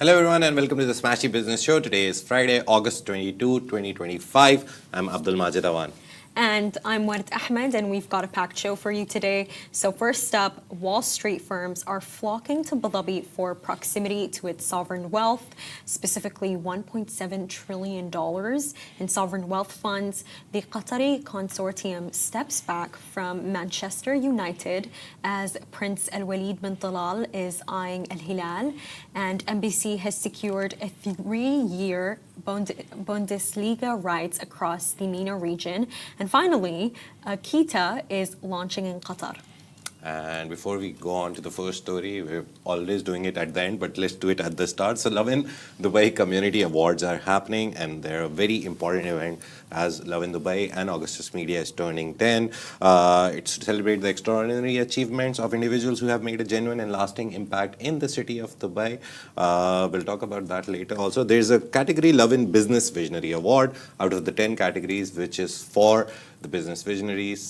Hello everyone and welcome to the Smashi Business Show. Today is Friday, August 22, 2025. I'm Abdul Majid Awan. And I'm Ward Ahmed, and we've got a packed show for you today. So first up, Wall Street firms are flocking to Abu Dhabi for proximity to its sovereign wealth, specifically $1.7 trillion in sovereign wealth funds. The Qatari Consortium steps back from Manchester United as Prince Al-Waleed bin Talal is eyeing Al-Hilal, and MBC has secured a 3-year Bundesliga rights across the MENA region. And finally, Keeta is launching in Qatar. And before we go on to the first story, we're always doing it at the end, but let's do it at the start. So Lovin Dubai Community Awards are happening, and they're a very important event as Lovin Dubai and Augustus Media is turning 10. It's to celebrate the extraordinary achievements of individuals who have made a genuine and lasting impact in the city of Dubai. We'll talk about that later. Also, there's a category Lovin Business Visionary Award out of the 10 categories, which is for the business visionaries.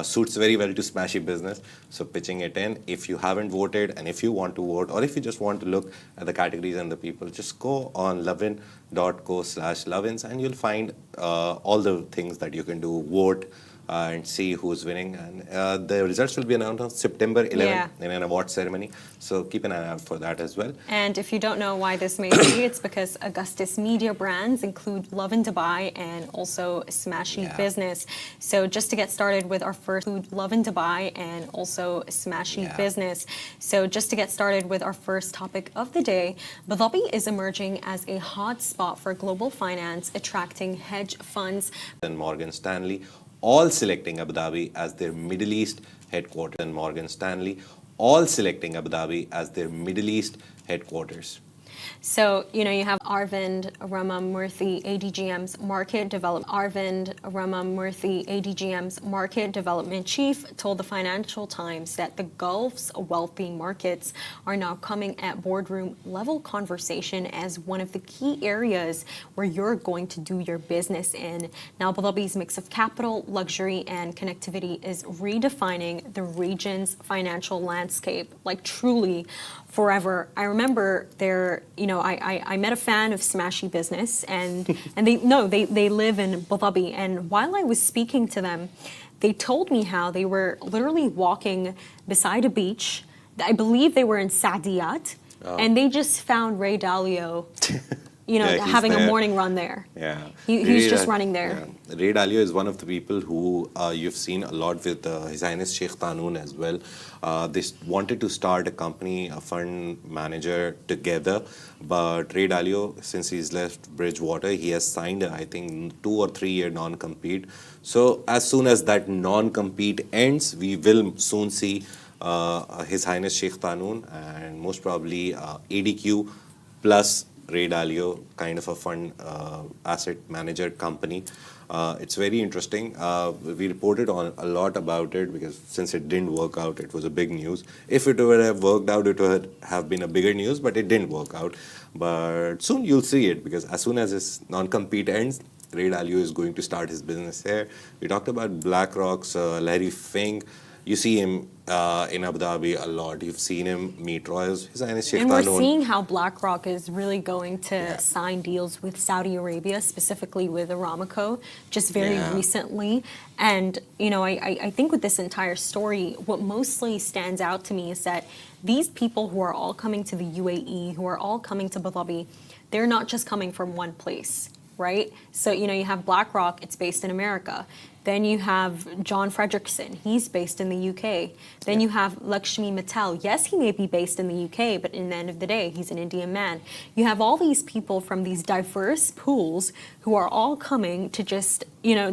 Suits very well to Smashi Business. So pitching it in. If you haven't voted and if you want to vote, or if you just want to look at the categories and the people, just go on lovin.co/lovins and you'll find all the things that you can do, vote, and see who's winning. And the results will be announced on September 11th in an award ceremony. So keep an eye out for that as well. And if you don't know why this may be, it's because Augustus Media brands include Lovin Dubai and also Smashi Business. So just to get started with our first Lovin Dubai and also Smashi Business. So just to get started with our first topic of the day, Abu Dhabi is emerging as a hot spot for global finance, attracting hedge funds. And Morgan Stanley, all selecting Abu Dhabi as their Middle East headquarters. And Morgan Stanley, all selecting Abu Dhabi as their Middle East headquarters. So, you have Arvind Ramamurthy, ADGM's market development chief, told the Financial Times that the Gulf's wealthy markets are now coming at boardroom level conversation as one of the key areas where you're going to do your business in. Now, Abu Dhabi's mix of capital, luxury, and connectivity is redefining the region's financial landscape, like truly forever. I remember I met a fan of Smashi Business, and they live in Abu Dhabi. And while I was speaking to them, they told me how they were literally walking beside a beach. I believe they were in Saadiyat, and they just found Ray Dalio. Having a morning run there. Yeah. He's just running there. Yeah. Ray Dalio is one of the people who you've seen a lot with His Highness Sheikh Qanun as well. They wanted to start a company, a fund manager together, but Ray Dalio, since he's left Bridgewater, he has signed, I think, 2 or 3 year non-compete. So as soon as that non-compete ends, we will soon see His Highness Sheikh Qanun and most probably ADQ plus Ray Dalio, kind of a fund asset manager company. It's very interesting. We reported on a lot about it because since it didn't work out, it was a big news. If it would have worked out, it would have been a bigger news, but it didn't work out. But soon you'll see it because as soon as his non-compete ends, Ray Dalio is going to start his business here. We talked about BlackRock's Larry Fink. You see him in Abu Dhabi a lot. You've seen him meet royals. And we're seeing how BlackRock is really going to sign deals with Saudi Arabia, specifically with Aramco, just very recently. And, I think with this entire story, what mostly stands out to me is that these people who are all coming to the UAE, who are all coming to Abu Dhabi, they're not just coming from one place, right? So, you have BlackRock, it's based in America. Then you have John Frederickson, he's based in the UK. Then you have Lakshmi Mittal. Yes, he may be based in the UK, but in the end of the day, he's an Indian man. You have all these people from these diverse pools who are all coming to just,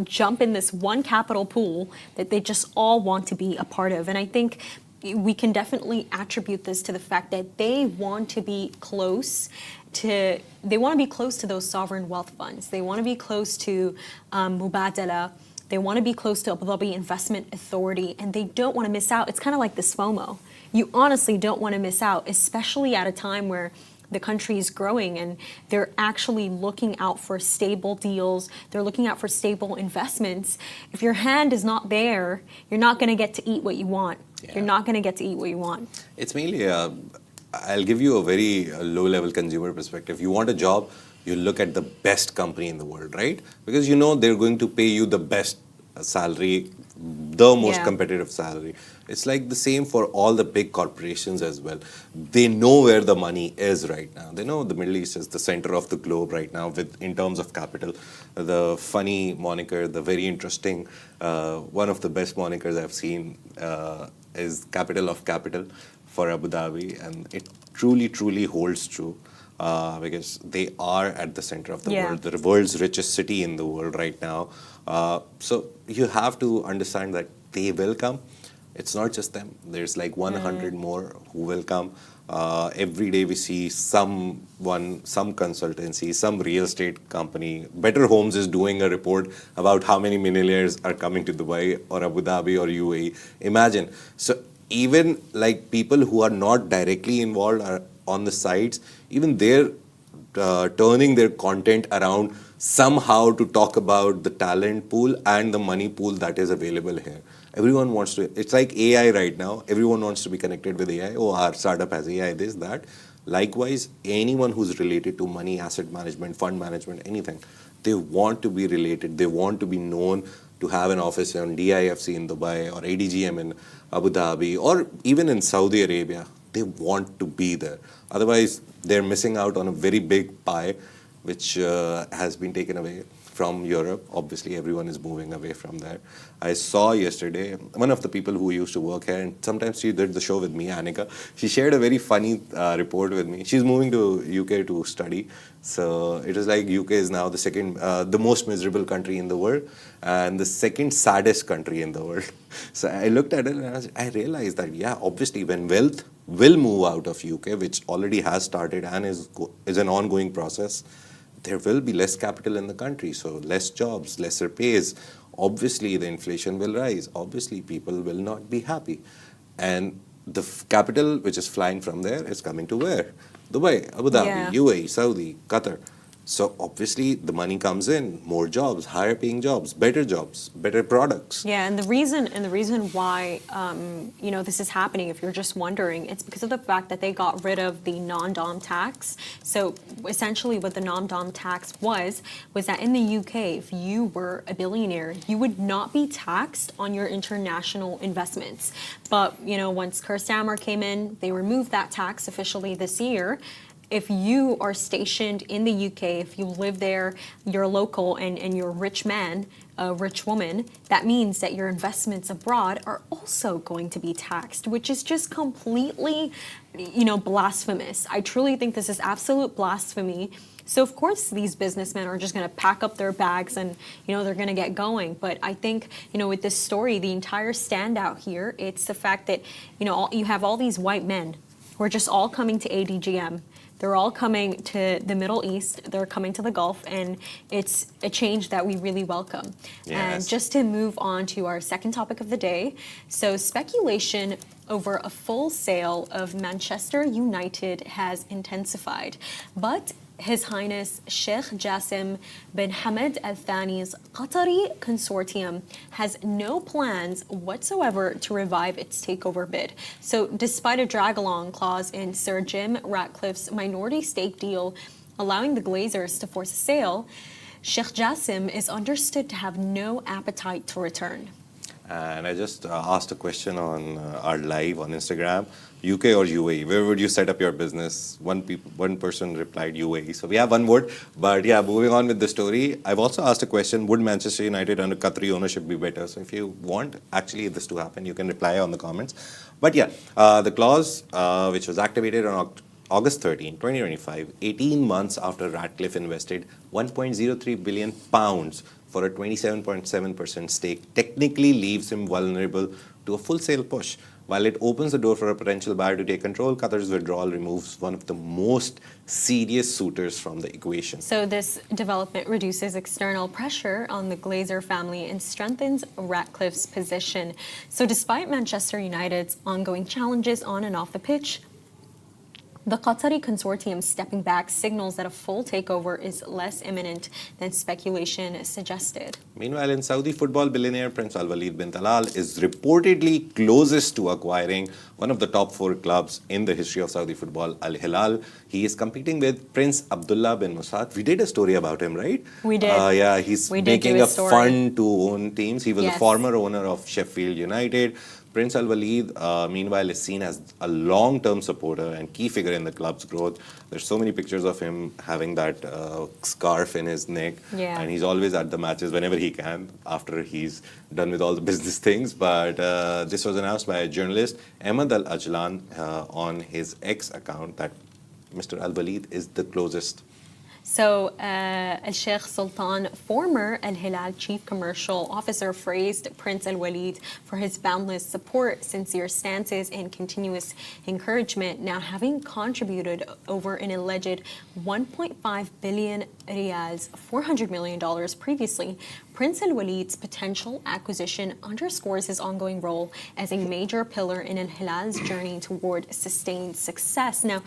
jump in this one capital pool that they just all want to be a part of. And I think we can definitely attribute this to the fact that they want to be close to those sovereign wealth funds. They want to be close to Mubadala. They want to be close to Abu Dhabi Investment Authority, and they don't want to miss out. It's kind of like this FOMO. You honestly don't want to miss out, especially at a time where the country is growing and they're actually looking out for stable deals. They're looking out for stable investments. If your hand is not there, you're not going to get to eat what you want. You're not going to get to eat what you want. It's mainly I'll give you a very low-level consumer perspective. You want a job, you look at the best company in the world, right? Because you know they're going to pay you the best salary, the most competitive salary. It's like the same for all the big corporations as well. They know where the money is right now. They know the Middle East is the center of the globe right now in terms of capital. The funny moniker, the very interesting, one of the best monikers I've seen is Capital of Capital for Abu Dhabi, and it truly, truly holds true. Because they are at the center of the world, the world's richest city in the world right now. So you have to understand that they will come. It's not just them. There's like 100 more who will come. Every day we see some consultancy, some real estate company. Better Homes is doing a report about how many millionaires are coming to Dubai or Abu Dhabi or UAE. Imagine. So even like people who are not directly involved are on the sides, even they're turning their content around somehow to talk about the talent pool and the money pool that is available here. Everyone wants to, it's like AI right now. Everyone wants to be connected with AI. Oh, our startup has AI, this, that. Likewise, anyone who's related to money, asset management, fund management, anything, they want to be related. They want to be known to have an office on DIFC in Dubai or ADGM in Abu Dhabi or even in Saudi Arabia. They want to be there. Otherwise, they're missing out on a very big pie, which has been taken away from Europe. Obviously, everyone is moving away from there. I saw yesterday, one of the people who used to work here, and sometimes she did the show with me, Annika, she shared a very funny report with me. She's moving to UK to study. So it is like UK is now the second, the most miserable country in the world and the second saddest country in the world. So I looked at it and I realized that, yeah, obviously when wealth will move out of UK, which already has started and is an ongoing process, there will be less capital in the country, so less jobs, lesser pays. Obviously, the inflation will rise. Obviously, people will not be happy. And the capital which is flying from there is coming to where? Dubai, Abu Dhabi, UAE, Saudi, Qatar. So obviously the money comes in, more jobs, higher paying jobs, better products. Yeah, and the reason why this is happening, if you're just wondering, it's because of the fact that they got rid of the non-dom tax. So essentially, what the non-dom tax was that in the UK, if you were a billionaire, you would not be taxed on your international investments. But once Keir Starmer came in, they removed that tax officially this year. If you are stationed in the UK, if you live there, you're local and you're a rich man, a rich woman, that means that your investments abroad are also going to be taxed, which is just completely, blasphemous. I truly think this is absolute blasphemy. So of course these businessmen are just going to pack up their bags and they're going to get going. But I think with this story, the entire standout here, it's the fact that you have all these white men who are just all coming to ADGM. They're all coming to the Middle East, they're coming to the Gulf, and it's a change that we really welcome. Yes. And just to move on to our second topic of the day, so speculation over a full sale of Manchester United has intensified, but His Highness Sheikh Jassim bin Hamad Al Thani's Qatari Consortium has no plans whatsoever to revive its takeover bid. So despite a drag-along clause in Sir Jim Ratcliffe's minority stake deal allowing the Glazers to force a sale, Sheikh Jassim is understood to have no appetite to return. And I just asked a question on our live on Instagram, UK or UAE, where would you set up your business? One person replied UAE. So we have one vote. But yeah, moving on with the story, I've also asked a question, would Manchester United under Qatari ownership be better? So if you want actually this to happen, you can reply on the comments. But yeah, the clause which was activated on August 13, 2025, 18 months after Ratcliffe invested £1.03 billion for a 27.7% stake, technically leaves him vulnerable to a full sale push. While it opens the door for a potential buyer to take control, Qatar's withdrawal removes one of the most serious suitors from the equation. So this development reduces external pressure on the Glazer family and strengthens Ratcliffe's position. So despite Manchester United's ongoing challenges on and off the pitch, The Qatari Consortium stepping back signals that a full takeover is less imminent than speculation suggested. Meanwhile, in Saudi, football billionaire Prince Al-Waleed bin Talal is reportedly closest to acquiring one of the top 4 clubs in the history of Saudi football, Al-Hilal. He is competing with Prince Abdullah bin Musat. We did a story about him, right? We did. Yeah, he's making a fund to own teams. He was a former owner of Sheffield United. Prince Al-Waleed, meanwhile, is seen as a long-term supporter and key figure in the club's growth. There's so many pictures of him having that scarf in his neck. Yeah. And he's always at the matches whenever he can, after he's done with all the business things. But this was announced by a journalist, Ahmed Al-Ajlan, on his X account, that Mr. Al-Waleed is the closest. So, Al-Sheikh Sultan, former Al-Hilal chief commercial officer, praised Prince Al-Waleed for his boundless support, sincere stances, and continuous encouragement. Now, having contributed over an alleged 1.5 billion riyals, $400 million previously, Prince Al-Waleed's potential acquisition underscores his ongoing role as a major pillar in Al-Hilal's journey toward sustained success. Now,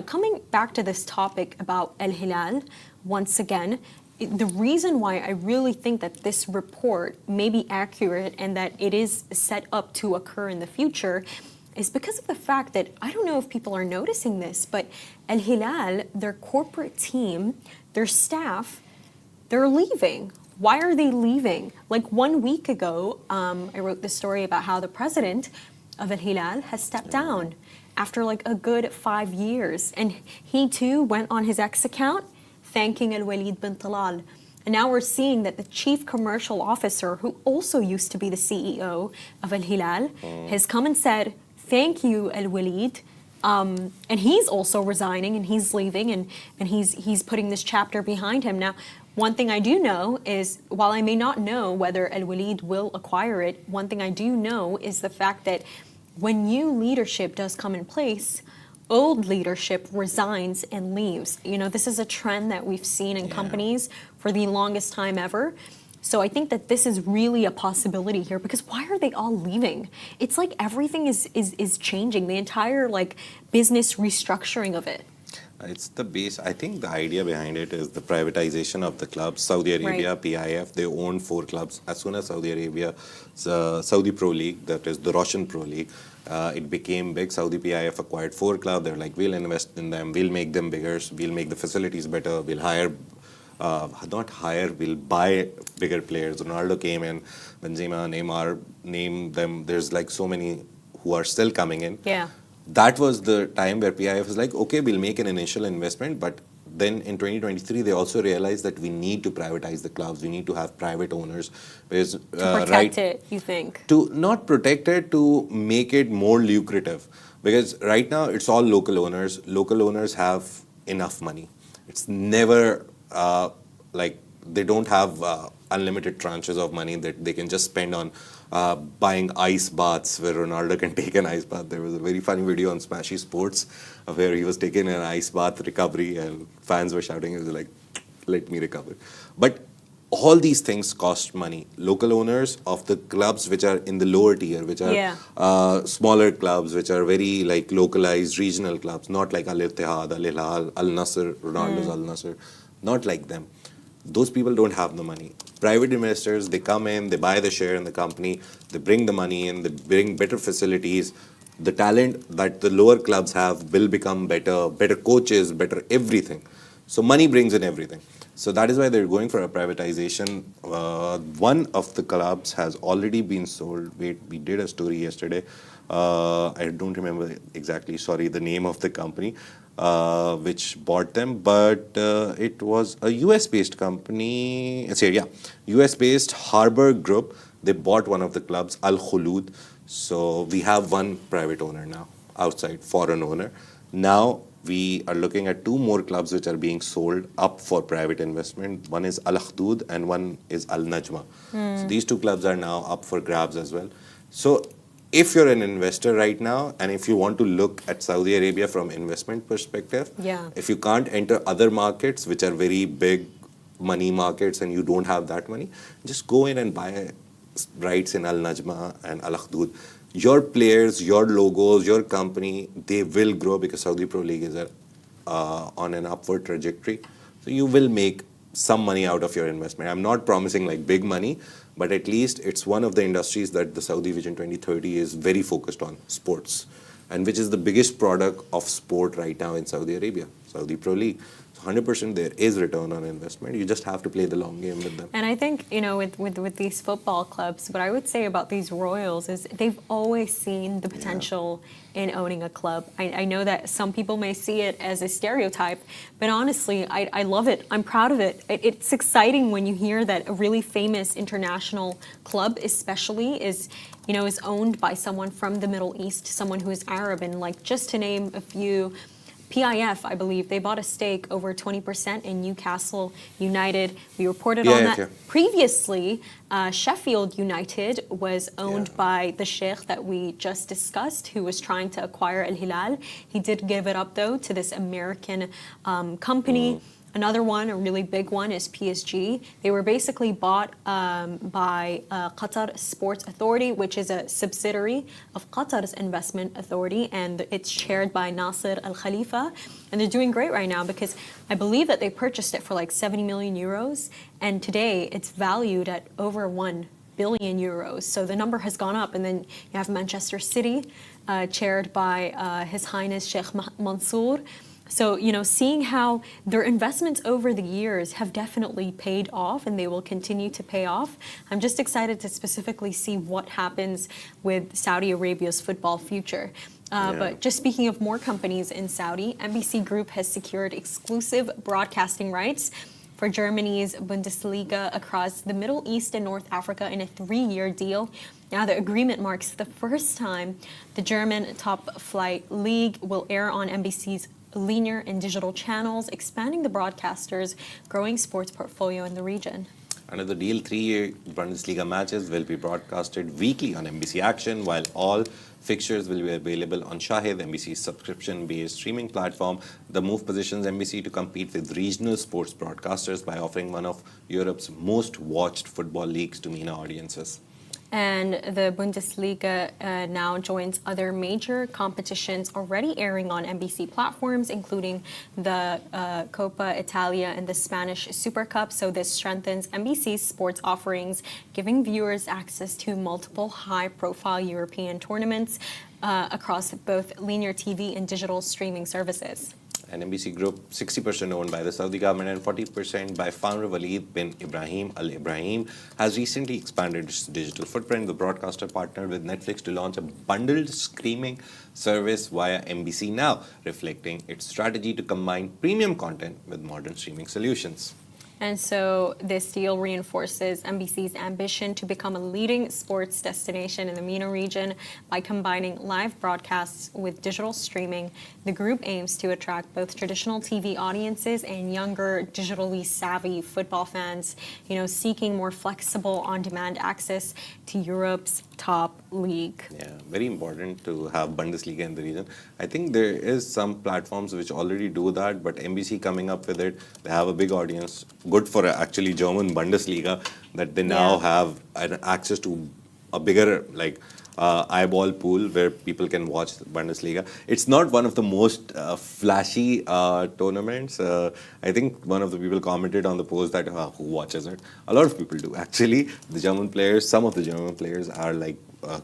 coming back to this topic about Al-Hilal, once again, the reason why I really think that this report may be accurate and that it is set up to occur in the future is because of the fact that, I don't know if people are noticing this, but Al-Hilal, their corporate team, their staff, they're leaving. Why are they leaving? Like 1 week ago, I wrote this story about how the president of Al-Hilal has stepped down after like a good 5 years. And he too went on his X account thanking Al-Waleed bin Talal. And now we're seeing that the chief commercial officer, who also used to be the CEO of Al-Hilal, has come and said, thank you, Al-Waleed. And he's also resigning and he's leaving and he's putting this chapter behind him. Now, one thing I do know is, while I may not know whether Al-Waleed will acquire it, one thing I do know is the fact that when new leadership does come in place, old leadership resigns and leaves. This is a trend that we've seen in companies for the longest time ever. So I think that this is really a possibility here, because why are they all leaving? It's like everything is changing, the entire business restructuring of it. It's the base. I think the idea behind it is the privatization of the clubs. Saudi Arabia, PIF, they own 4 clubs. As soon as Saudi Arabia, Saudi Pro League, that is the Russian Pro League, it became big. Saudi PIF acquired 4 clubs. They're like, we'll invest in them, we'll make them bigger, we'll make the facilities better, we'll we'll buy bigger players. Ronaldo came in, Benzema, Neymar, name them. There's so many who are still coming in. Yeah. That was the time where PIF was like, okay, we'll make an initial investment, but then in 2023, they also realized that we need to privatize the clubs. We need to have private owners. Because, to protect it, you think? To not protect it, to make it more lucrative. Because right now, it's all local owners. Local owners have enough money. It's never they don't have unlimited tranches of money that they can just spend on buying ice baths, where Ronaldo can take an ice bath. There was a very funny video on Smashi Sports where he was taking an ice bath recovery and fans were shouting, he was like, let me recover. But all these things cost money. Local owners of the clubs which are in the lower tier, which are smaller clubs, which are very localized regional clubs, not like Al-Ittihad, Al-Hilal, Al-Nasr, Ronaldo's Al-Nasr, not like them. Those people don't have the money. Private investors, they come in, they buy the share in the company, they bring the money in, they bring better facilities. The talent that the lower clubs have will become better coaches, better everything. So money brings in everything. So that is why they're going for a privatization. One of the clubs has already been sold. We did a story yesterday. I don't remember exactly, the name of the company which bought them, but it was a US-based company. US-based Harbor Group. They bought one of the clubs, Al-Waleed. So we have one private owner now, outside, foreign owner. Now we are looking at 2 more clubs which are being sold up for private investment. One is Al-Waleed and one is Al-Najma. So these 2 clubs are now up for grabs as well. So if you're an investor right now, and if you want to look at Saudi Arabia from investment perspective, if you can't enter other markets which are very big money markets and you don't have that money, just go in and buy rights in Al-Najma and Al-Waleed. your players, your logos, your company, they will grow because Saudi Pro League is on an upward trajectory. So you will make some money out of your investment. I'm not promising like big money, but at least it's one of the industries that the Saudi Vision 2030 is very focused on, sports, and which is the biggest product of sport right now in Saudi Arabia, Saudi Pro League. 100% there is return on investment. You just have to play the long game with them. And I think, with these football clubs, what I would say about these Royals is they've always seen the potential in owning a club. I know that some people may see it as a stereotype, but honestly, I love it. I'm proud of it. It's exciting when you hear that a really famous international club especially is owned by someone from the Middle East, someone who is Arab. And like, just to name a few, PIF, I believe, they bought a stake over 20% in Newcastle United. We reported on that previously. Sheffield United was owned by the sheikh that we just discussed, who was trying to acquire Al-Hilal. He did give it up, though, to this American company. Another one, a really big one, is PSG. They were basically bought by Qatar Sports Authority, which is a subsidiary of Qatar's investment authority, and it's chaired by Nasser Al Khalifa. And they're doing great right now because I believe that they purchased it for like 70 million euros, and today it's valued at over 1 billion euros. So the number has gone up. And then you have Manchester City, chaired by His Highness Sheikh Mansour. So, seeing how their investments over the years have definitely paid off, and they will continue to pay off. I'm just excited to specifically see what happens with Saudi Arabia's football future. But just speaking of more companies in Saudi, MBC Group has secured exclusive broadcasting rights for Germany's Bundesliga across the Middle East and North Africa in a 3-year deal. Now, the agreement marks the first time the German top flight league will air on MBC's linear and digital channels, expanding the broadcaster's growing sports portfolio in the region. Under the deal, 3-year Bundesliga matches will be broadcasted weekly on MBC Action, while all fixtures will be available on Shahid, MBC's subscription-based streaming platform. The move positions MBC to compete with regional sports broadcasters by offering one of Europe's most watched football leagues to MENA audiences. And the Bundesliga now joins other major competitions already airing on MBC platforms, including the Coppa Italia and the Spanish Super Cup. So this strengthens MBC's sports offerings, giving viewers access to multiple high-profile European tournaments across both linear TV and digital streaming services. An MBC Group 60% owned by the Saudi government and 40% by founder Waleed bin Ibrahim Al Ibrahim has recently expanded its digital footprint. The broadcaster partnered with Netflix to launch a bundled streaming service via MBC Now, reflecting its strategy to combine premium content with modern streaming solutions. And so this deal reinforces MBC's ambition to become a leading sports destination in the MENA region by combining live broadcasts with digital streaming. The group aims to attract both traditional TV audiences and younger, digitally savvy football fans, seeking more flexible on-demand access to Europe's top league. Yeah, very important to have Bundesliga in the region. I think there is some platforms which already do that, but MBC coming up with it, they have a big audience. Good for actually German Bundesliga that they now have access to a bigger eyeball pool where people can watch the Bundesliga. It's not one of the most flashy tournaments. I think one of the people commented on the post that who watches it? A lot of people do actually. The German players, some of the German players are like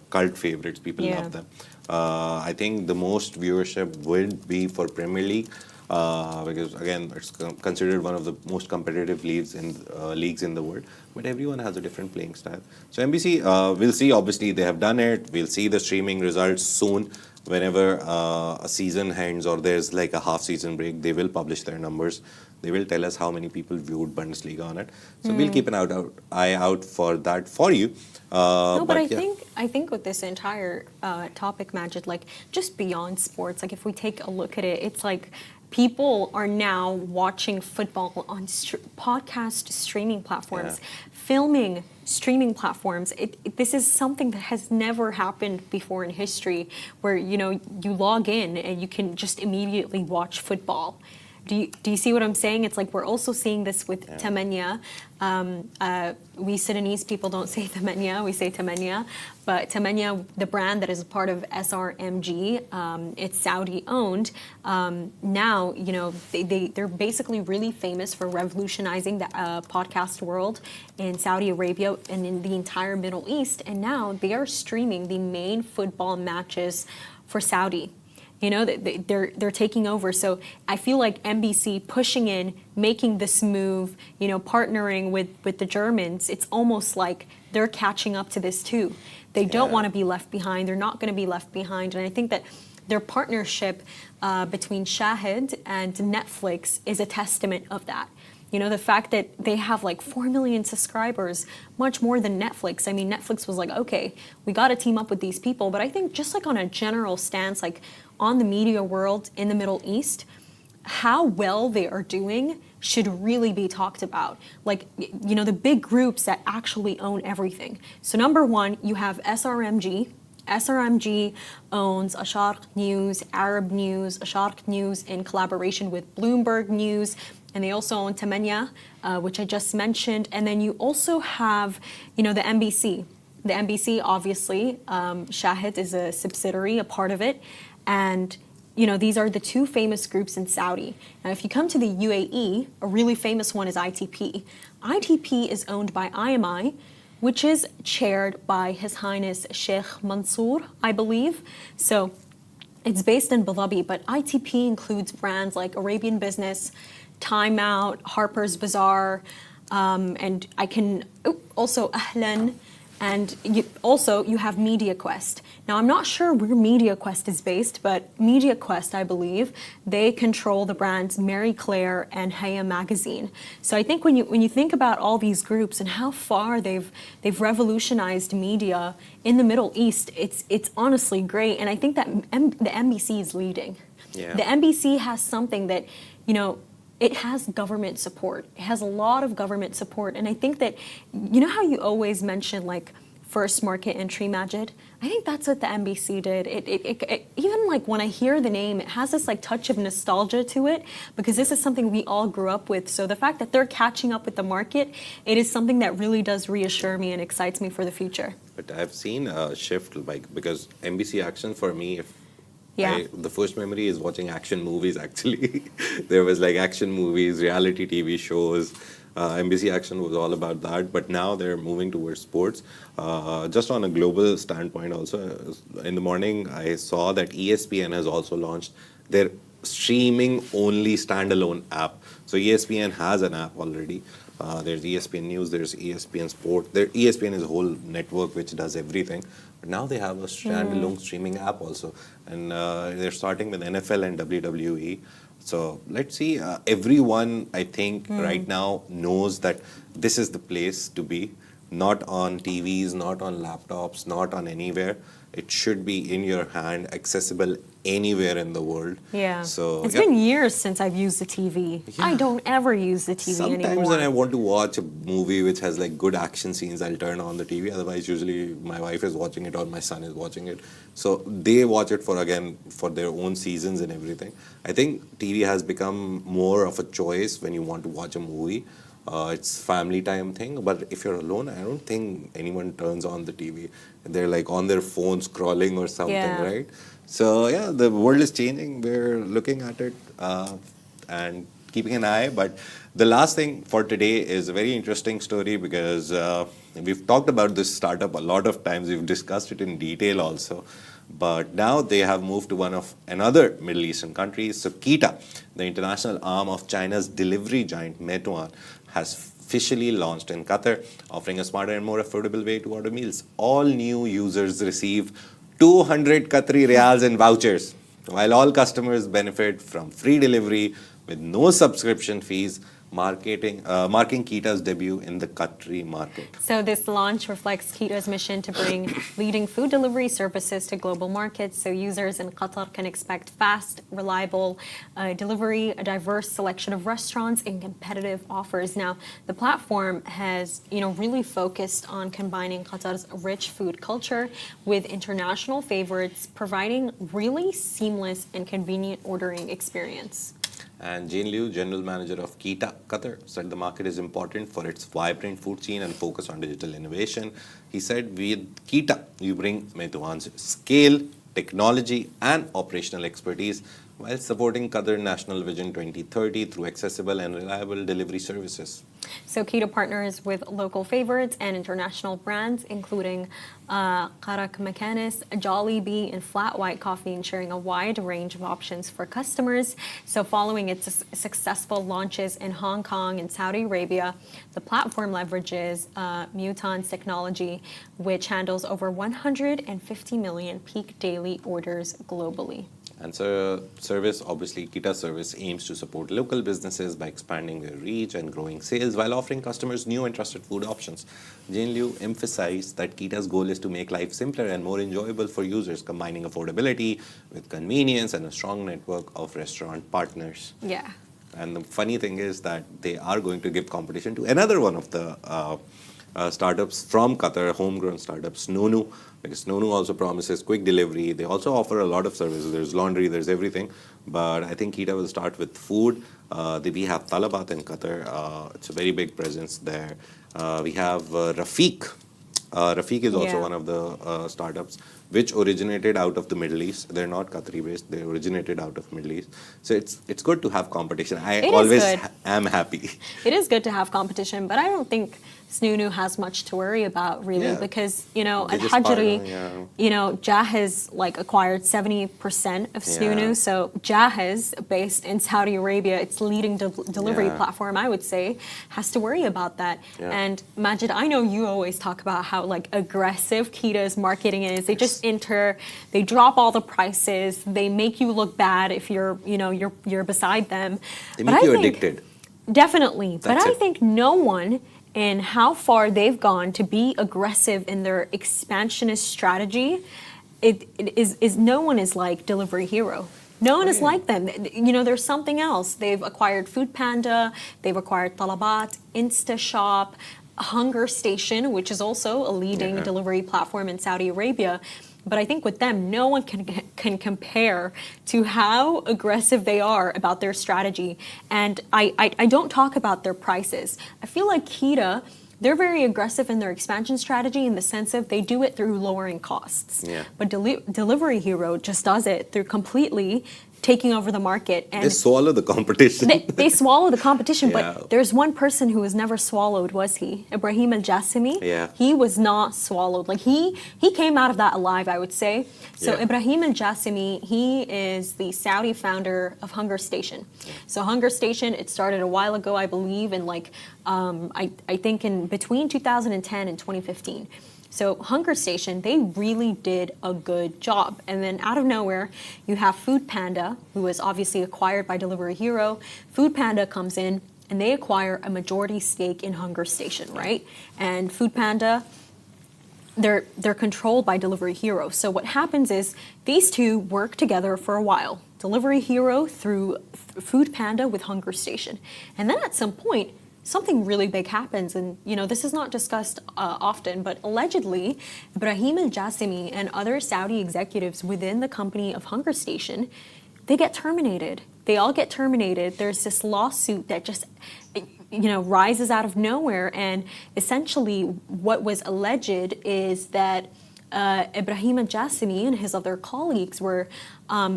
cult favorites. People love them. I think the most viewership would be for Premier League. Because again, it's considered one of the most competitive leagues in the world. But everyone has a different playing style. So MBC, we'll see. Obviously, they have done it. We'll see the streaming results soon. Whenever a season ends or there's like a half-season break, they will publish their numbers. They will tell us how many people viewed Bundesliga on it. So we'll keep an eye out for that for you. But I think with this entire topic, Majid, just beyond sports, if we take a look at it, it's like people are now watching football on podcast streaming platforms, filming streaming platforms. This is something that has never happened before in history, where you log in and you can just immediately watch football. do you see what I'm saying? It's like we're also seeing this with Tamenya. We Sudanese people don't say Tamenya, we say Tamenya. But Tamenya, the brand that is a part of SRMG, it's Saudi owned. Now, you know, they're basically really famous for revolutionizing the podcast world in Saudi Arabia and in the entire Middle East. And now they are streaming the main football matches for Saudi. You know, they're taking over. So I feel like MBC pushing in, making this move, you know, partnering with the Germans, it's almost like they're catching up to this too. They don't want to be left behind. They're not going to be left behind. And I think that their partnership between Shahid and Netflix is a testament of that. You know, the fact that they have like 4 million subscribers, much more than Netflix. I mean, Netflix was like, okay, we got to team up with these people. But I think just like on a general stance, like on the media world in the Middle East, how well they are doing should really be talked about. Like, you know, the big groups that actually own everything. So number one, you have SRMG. SRMG owns Asharq News, Arab News, Asharq News in collaboration with Bloomberg News. And they also own Tamenya, which I just mentioned. And then you also have, you know, the MBC. The MBC, obviously, Shahid is a subsidiary, a part of it. And, you know, these are the two famous groups in Saudi. Now, if you come to the UAE, a really famous one is ITP. ITP is owned by IMI, which is chaired by His Highness Sheikh Mansour, I believe. So it's based in Abu Dhabi, but ITP includes brands like Arabian Business, Time Out, Harper's Bazaar, and I can also Ahlan, and you have MediaQuest. Now I'm not sure where MediaQuest is based, but MediaQuest, I believe, they control the brands Mary Claire and Hayya Magazine. So I think when you think about all these groups and how far they've revolutionized media in the Middle East, it's honestly great, and I think that the MBC is leading. Yeah. The MBC has something that, you know, it has government support. It has a lot of government support. And I think that, you know how you always mention like first market entry, Majid? I think that's what the MBC did. It even like when I hear the name, it has this like touch of nostalgia to it because this is something we all grew up with. So the fact that they're catching up with the market, it is something that really does reassure me and excites me for the future. But I've seen a shift, like, because MBC Action for me, the first memory is watching action movies, actually. There was like action movies, reality TV shows. MBC Action was all about that. But now they're moving towards sports. Just on a global standpoint also, in the morning, I saw that ESPN has also launched their streaming-only standalone app. So ESPN has an app already. There's ESPN News, there's ESPN Sport. ESPN is a whole network which does everything. But now they have a standalone streaming app also. And they're starting with NFL and WWE. So let's see. Everyone, I think, right now knows that this is the place to be. Not on TVs, not on laptops, not on anywhere. It should be in your hand, accessible anywhere in the world. Yeah. So it's been years since I've used the TV. Yeah. I don't ever use the TV anymore. Sometimes when I want to watch a movie which has like good action scenes, I'll turn on the TV. Otherwise, usually my wife is watching it or my son is watching it. So they watch it for their own seasons and everything. I think TV has become more of a choice when you want to watch a movie. It's family time thing, but if you're alone, I don't think anyone turns on the TV. They're like on their phone scrolling or something, right? So yeah, the world is changing. We're looking at it and keeping an eye. But the last thing for today is a very interesting story because we've talked about this startup a lot of times. We've discussed it in detail also. But now they have moved to another Middle Eastern country. So Keeta, the international arm of China's delivery giant Meituan, has officially launched in Qatar, offering a smarter and more affordable way to order meals. All new users receive 200 Qatari Riyals in vouchers, while all customers benefit from free delivery with no subscription fees, marking Keeta's debut in the Qatari market. So this launch reflects Keeta's mission to bring leading food delivery services to global markets, so users in Qatar can expect fast, reliable delivery, a diverse selection of restaurants, and competitive offers. Now, the platform has, really focused on combining Qatar's rich food culture with international favorites, providing really seamless and convenient ordering experience. And Jane Liu, General Manager of Keeta, Qatar, said the market is important for its vibrant food scene and focus on digital innovation. He said, with Keeta, you bring Meituan's scale, technology, and operational expertise while supporting Qatar National Vision 2030 through accessible and reliable delivery services. So Keeta partners with local favorites and international brands, including Qarak Makanis, Jollibee, and Flat White Coffee, ensuring a wide range of options for customers. So following its successful launches in Hong Kong and Saudi Arabia, the platform leverages Meituan's technology, which handles over 150 million peak daily orders globally. And so service, obviously, Keeta's service aims to support local businesses by expanding their reach and growing sales while offering customers new and trusted food options. Jane Liu emphasized that Keeta's goal is to make life simpler and more enjoyable for users, combining affordability with convenience and a strong network of restaurant partners. Yeah. And the funny thing is that they are going to give competition to another one of the startups from Qatar, homegrown startups, Nonu, because Nonu also promises quick delivery. They also offer a lot of services. There's laundry, there's everything. But I think Keeta will start with food. We have Talabat in Qatar. It's a very big presence there. We have Rafiq. Rafiq is also one of the startups which originated out of the Middle East. They're not Qatari based. They originated out of Middle East. So it's good to have competition. I always am happy. It is good to have competition, but I don't think Snunu has much to worry about really because, you know, Al-Hajri, you know, Jahez like acquired 70% of Snunu. So Jahez, based in Saudi Arabia, its leading delivery platform, I would say, has to worry about that. And Majid, I know you always talk about how like aggressive Keeta's marketing is. They just they drop all the prices, they make you look bad if you're, you know, you're beside them. They make you addicted. Definitely. But I think no one in how far they've gone to be aggressive in their expansionist strategy, no one is like Delivery Hero. No one is like them. You know, there's something else. They've acquired Food Panda, they've acquired Talabat, InstaShop, Hunger Station, which is also a leading delivery platform in Saudi Arabia. But I think with them, no one can compare to how aggressive they are about their strategy. And I don't talk about their prices. I feel like Keeta, they're very aggressive in their expansion strategy in the sense of they do it through lowering costs. But Delivery Hero just does it through completely taking over the market. And they swallow the competition. They swallow the competition, but there's one person who was never swallowed, was he? Ibrahim Al-Jassimi. He was not swallowed. Like he came out of that alive, I would say. So Ibrahim Al-Jassimi, he is the Saudi founder of Hunger Station. So Hunger Station, it started a while ago, I believe, in like, I think in between 2010 and 2015. So Hunger Station, they really did a good job. And then out of nowhere, you have Food Panda, who was obviously acquired by Delivery Hero. Food Panda comes in and they acquire a majority stake in Hunger Station, right? And Food Panda, they're controlled by Delivery Hero. So what happens is these two work together for a while. Delivery Hero through Food Panda with Hunger Station. And then at some point, something really big happens, and you know this is not discussed often, but allegedly Ibrahim Al-Jassimi and other Saudi executives within the company of Hunger Station, they get terminated. They all get terminated. There's this lawsuit that just rises out of nowhere, and essentially what was alleged is that Ibrahim Al-Jassimi and his other colleagues were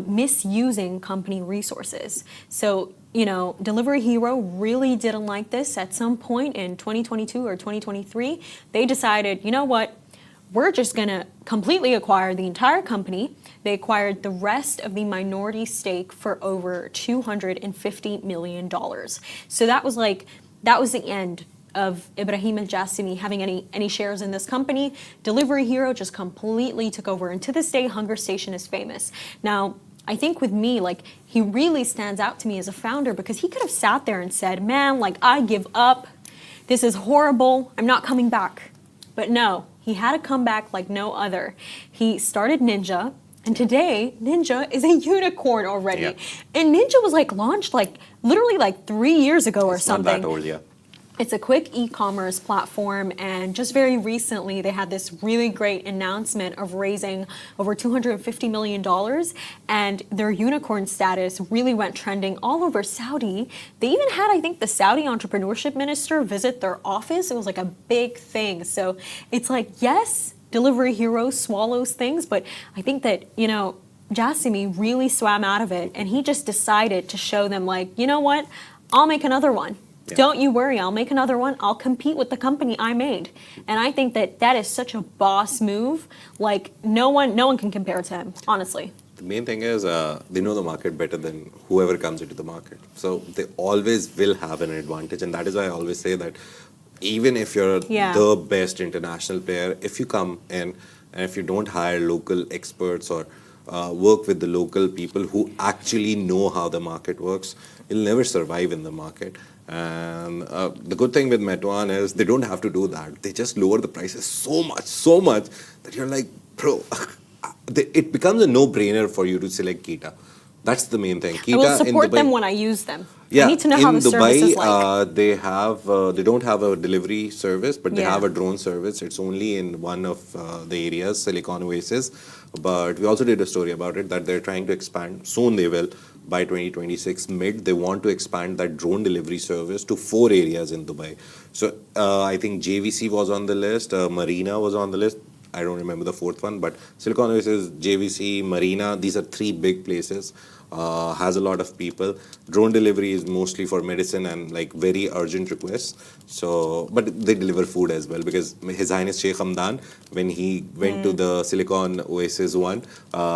misusing company resources. So, you know, Delivery Hero really didn't like this. At some point in 2022 or 2023, they decided, you know what, we're just going to completely acquire the entire company. They acquired the rest of the minority stake for over $250 million. So that was the end of Ibrahim Al-Jassimi having any shares in this company. Delivery Hero just completely took over. And to this day, Hunger Station is famous. Now, I think with me, like, he really stands out to me as a founder because he could have sat there and said, man, like, I give up. This is horrible. I'm not coming back. But no, he had to come back like no other. He started Ninja. And today, Ninja is a unicorn already. And Ninja was like launched like literally like 3 years ago or something. Not that old, It's a quick e-commerce platform, and just very recently they had this really great announcement of raising over $250 million, and their unicorn status really went trending all over Saudi. They even had, I think, the Saudi entrepreneurship minister visit their office. It was like a big thing. So it's like, yes, Delivery Hero swallows things, but I think that, you know, Jasimi really swam out of it, and he just decided to show them, like, you know what, I'll make another one. Yeah. Don't you worry, I'll make another one. I'll compete with the company I made. And I think that that is such a boss move. Like, no one can compare to him, honestly. The main thing is they know the market better than whoever comes into the market. So they always will have an advantage. And that is why I always say that even if you're the best international player, if you come in and if you don't hire local experts or work with the local people who actually know how the market works, you'll never survive in the market. And the good thing with Meituan is they don't have to do that. They just lower the prices so much that you're like, bro, it becomes a no-brainer for you to select Keeta. That's the main thing. Keeta, I will support them when I use them. Yeah, I need to know how the service is like. They don't have a delivery service, but they have a drone service. It's only in one of the areas, Silicon Oasis. But we also did a story about it that they're trying to expand. Soon they will. By 2026 mid, they want to expand that drone delivery service to 4 areas in Dubai. So I think JVC was on the list, Marina was on the list. I don't remember the 4th one, but Silicon Oasis, JVC, Marina, these are 3 big places. Has a lot of people. Drone delivery is mostly for medicine and like very urgent requests. So, but they deliver food as well, because His Highness Sheikh Hamdan, when he went to the Silicon Oasis one,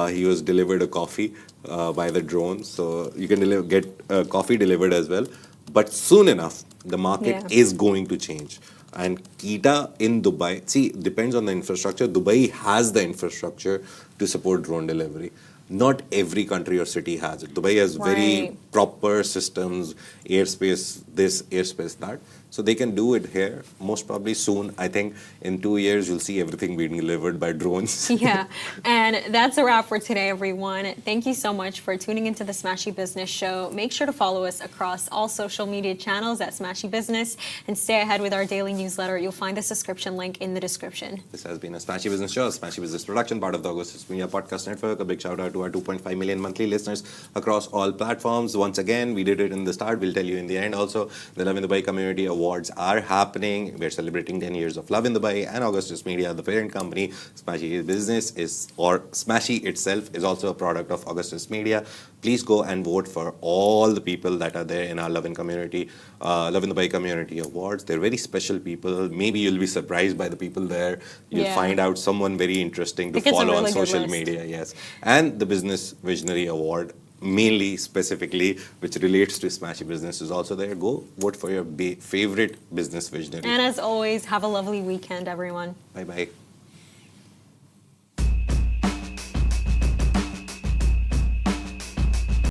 he was delivered a coffee by the drone. So you can get coffee delivered as well. But soon enough, the market is going to change. And Keeta in Dubai, see, depends on the infrastructure. Dubai has the infrastructure to support drone delivery. Not every country or city has it. Dubai has very proper systems, airspace this, airspace that. So they can do it here, most probably soon. I think in 2 years, you'll see everything being delivered by drones. Yeah, and that's a wrap for today, everyone. Thank you so much for tuning into the Smashi Business Show. Make sure to follow us across all social media channels at Smashi Business, and stay ahead with our daily newsletter. You'll find the subscription link in the description. This has been a Smashi Business Show, a Smashi Business production, part of the Augustus Media Podcast Network. A big shout out to our 2.5 million monthly listeners across all platforms. Once again, we did it in the start. We'll tell you in the end also. The Love in Dubai Community Awards are happening. We're celebrating 10 years of Love in Dubai, and Augustus Media, the parent company, Smashi Business Smashi itself is also a product of Augustus Media. Please go and vote for all the people that are there in our Love in Dubai Community Awards. They're very special people. Maybe you'll be surprised by the people there. You'll find out someone very interesting to follow on social media. Yes, and the Business Visionary Award, mainly, specifically, which relates to Smashi Business, is also there. Go vote for your favorite business visionary. And as always, have a lovely weekend, everyone. Bye-bye.